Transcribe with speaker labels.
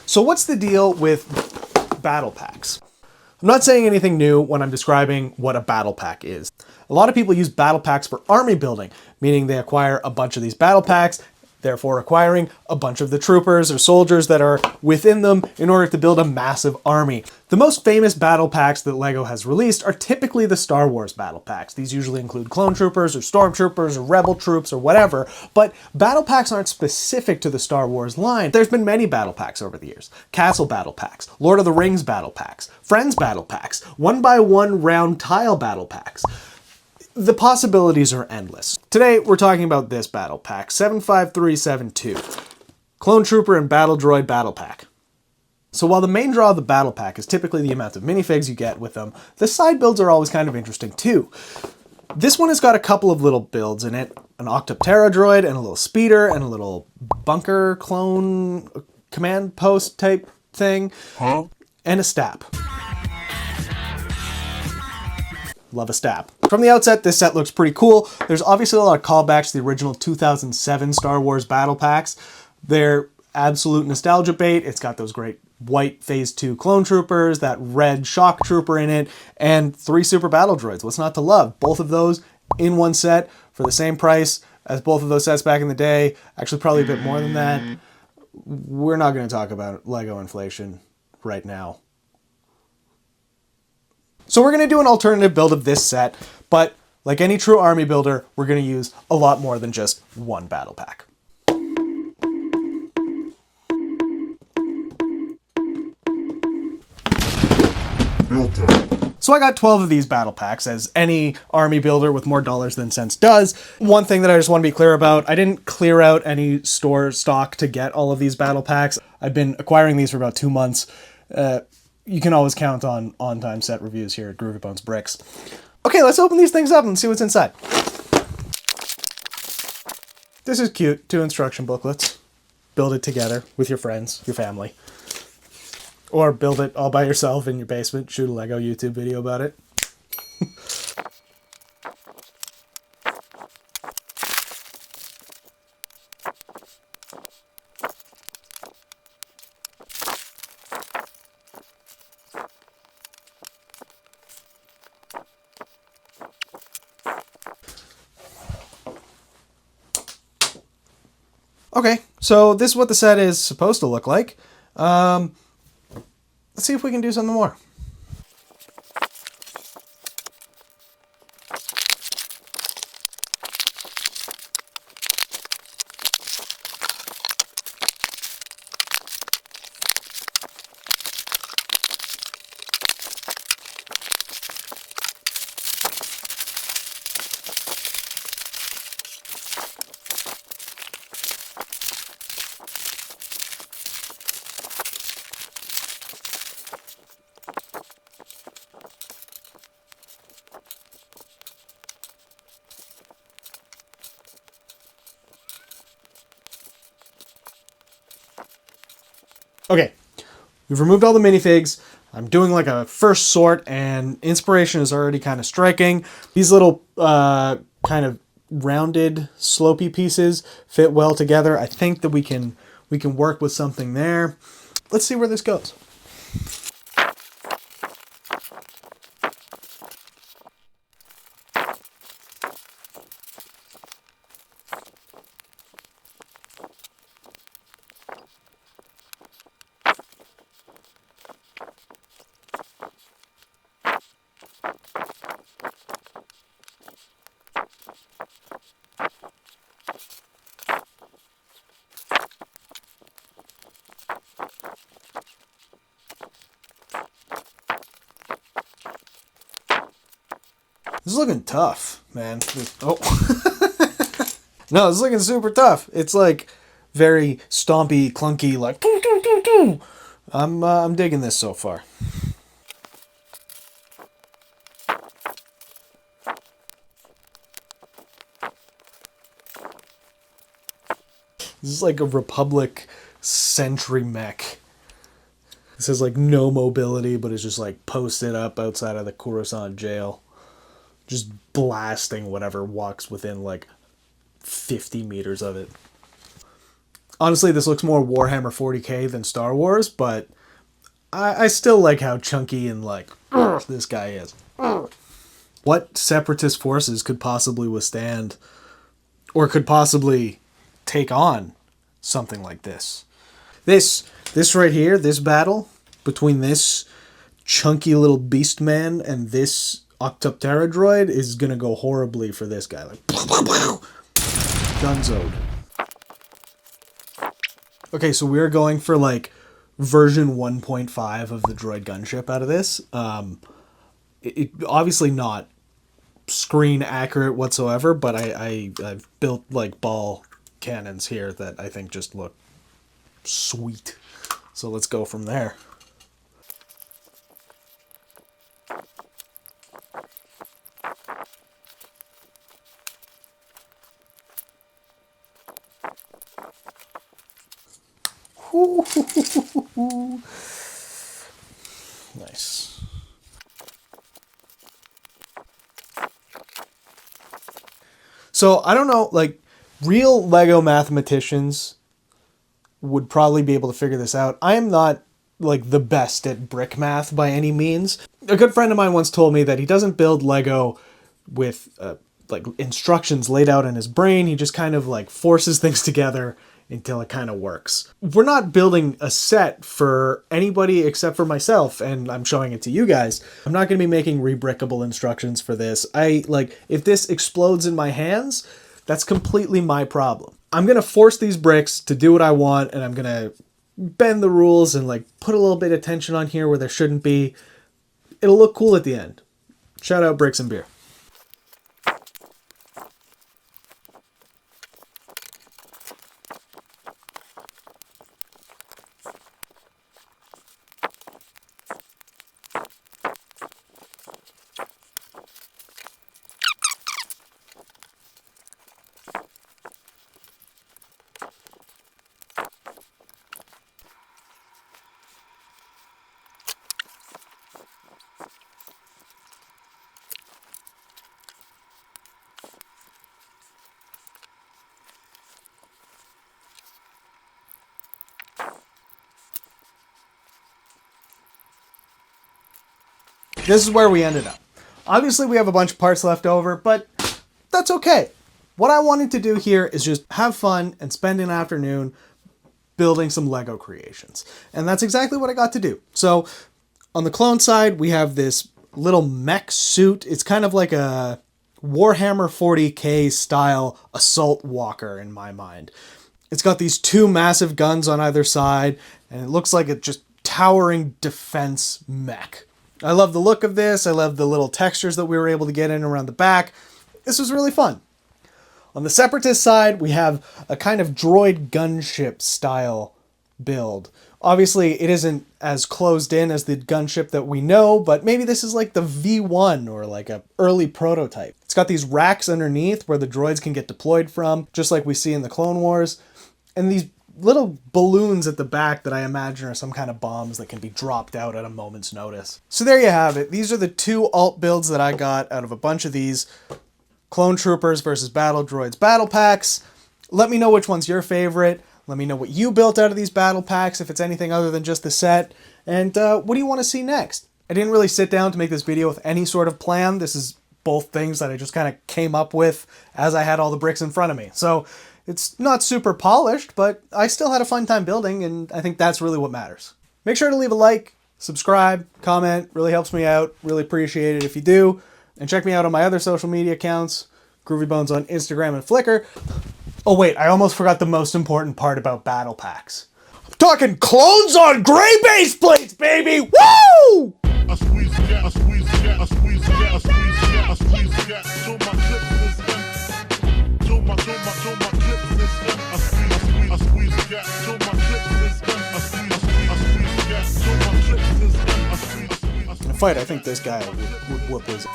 Speaker 1: So what's the deal with battle packs? I'm not saying anything new when I'm describing what a battle pack is. A lot of people use battle packs for army building, meaning they acquire a bunch of these battle packs, therefore acquiring a bunch of the troopers or soldiers that are within them in order to build a massive army. The most famous battle packs that LEGO has released are typically the Star Wars battle packs. These usually include clone troopers or stormtroopers or rebel troops or whatever, but battle packs aren't specific to the Star Wars line. There's been many battle packs over the years. Castle battle packs, Lord of the Rings battle packs, Friends battle packs, 1x1 round tile battle packs. The possibilities are endless. Today, we're talking about this battle pack, 75372, Clone Trooper and Battle Droid Battle Pack. So while the main draw of the battle pack is typically the amount of minifigs you get with them, the side builds are always kind of interesting too. This one has got a couple of little builds in it, an Octoptera droid and a little speeder and a little bunker clone command post type thing, and a stab. Love a stab. From the outset, this set looks pretty cool. There's obviously a lot of callbacks to the original 2007 Star Wars battle packs. They're absolute nostalgia bait. It's got those great white Phase 2 clone troopers, that red shock trooper in it, and 3 super battle droids. What's not to love? Both of those in one set for the same price as both of those sets back in the day. Actually, probably a bit more than that. We're not going to talk about LEGO inflation right now. So we're going to do an alternative build of this set, but like any true army builder, we're going to use a lot more than just one battle pack. So I got 12 of these battle packs, as any army builder with more dollars than cents does. One thing that I just want to be clear about, I didn't clear out any store stock to get all of these battle packs. I've been acquiring these for about 2 months. You can always count on on-time set reviews here at Groovy Bones Bricks. Okay, let's open these things up and see what's inside. This is cute, 2 instruction booklets. Build it together with your friends, your family. Or build it all by yourself in your basement, shoot a LEGO YouTube video about it. Okay, so this is what the set is supposed to look like. Let's see if we can do something more. Okay, we've removed all the minifigs. I'm doing like a first sort, and inspiration is already kind of striking. These little kind of rounded, slopey pieces fit well together. I think that we can work with something there. Let's see where this goes. This is looking tough, man. Oh. No, this is looking super tough. It's like very stompy, clunky, like doo, doo, doo, doo. I'm digging this so far. This is like a Republic sentry mech. This has like no mobility, but it's just like posted up outside of the Coruscant jail. Just blasting whatever walks within like 50 meters of it. Honestly, this looks more Warhammer 40k than Star Wars, but I still like how chunky and like this guy is. What separatist forces could possibly withstand or could possibly take on something like this? This right here, this battle between this chunky little beast man and this Octoptera droid is gonna go horribly for this guy. Like, gunzoed. Okay, so we're going for like version 1.5 of the droid gunship out of this. It obviously not screen accurate whatsoever, but I've built like ball cannons here that I think just look sweet. So let's go from there. Nice. So I don't know, like real Lego mathematicians would probably be able to figure this out. I am not like the best at brick math by any means. A good friend of mine once told me that he doesn't build Lego with like instructions laid out in his brain. He just kind of like forces things together until it kind of works. We're not building a set for anybody except for myself, and I'm showing it to you guys. I'm not going to be making rebrickable instructions for this. If this explodes in my hands, that's completely my problem. I'm going to force these bricks to do what I want, and I'm going to bend the rules and like put a little bit of tension on here where there shouldn't be. It'll look cool at the end. Shout out Bricks and Beer. This is where we ended up. Obviously, we have a bunch of parts left over, but that's okay. What I wanted to do here is just have fun and spend an afternoon building some Lego creations. And that's exactly what I got to do. So on the clone side, we have this little mech suit. It's kind of like a Warhammer 40k style assault walker in my mind. It's got these two massive guns on either side, and it looks like a just towering defense mech. I love the look of this. I love the little textures that we were able to get in around the back. This was really fun. On the Separatist side, we have a kind of droid gunship style build. Obviously, it isn't as closed in as the gunship that we know, but maybe this is like the V1 or like an early prototype. It's got these racks underneath where the droids can get deployed from, just like we see in the Clone Wars. And these little balloons at the back that I imagine are some kind of bombs that can be dropped out at a moment's notice. So there you have it. These are the two alt builds that I got out of a bunch of these Clone Troopers versus Battle Droids battle packs. Let me know which one's your favorite. Let me know what you built out of these battle packs, if it's anything other than just the set. And what do you want to see next? I didn't really sit down to make this video with any sort of plan. This is both things that I just kind of came up with as I had all the bricks in front of me. So it's not super polished, but I still had a fun time building, and I think that's really what matters. Make sure to leave a like, subscribe, comment. Really helps me out. Really appreciate it if you do. And check me out on my other social media accounts, Groovy Bones on Instagram and Flickr. Oh wait, I almost forgot the most important part about battle packs. I'm talking clones on gray base plates, baby! Woo! I squeeze cat, I squeeze cat, I squeeze cat, I squeeze cat, I squeeze cat. Show my clips is done. Show my clips is done. I squeeze cat. Show my clips is done. I squeeze cat. Show my clips is done. In a fight, I think this guy would whoop his.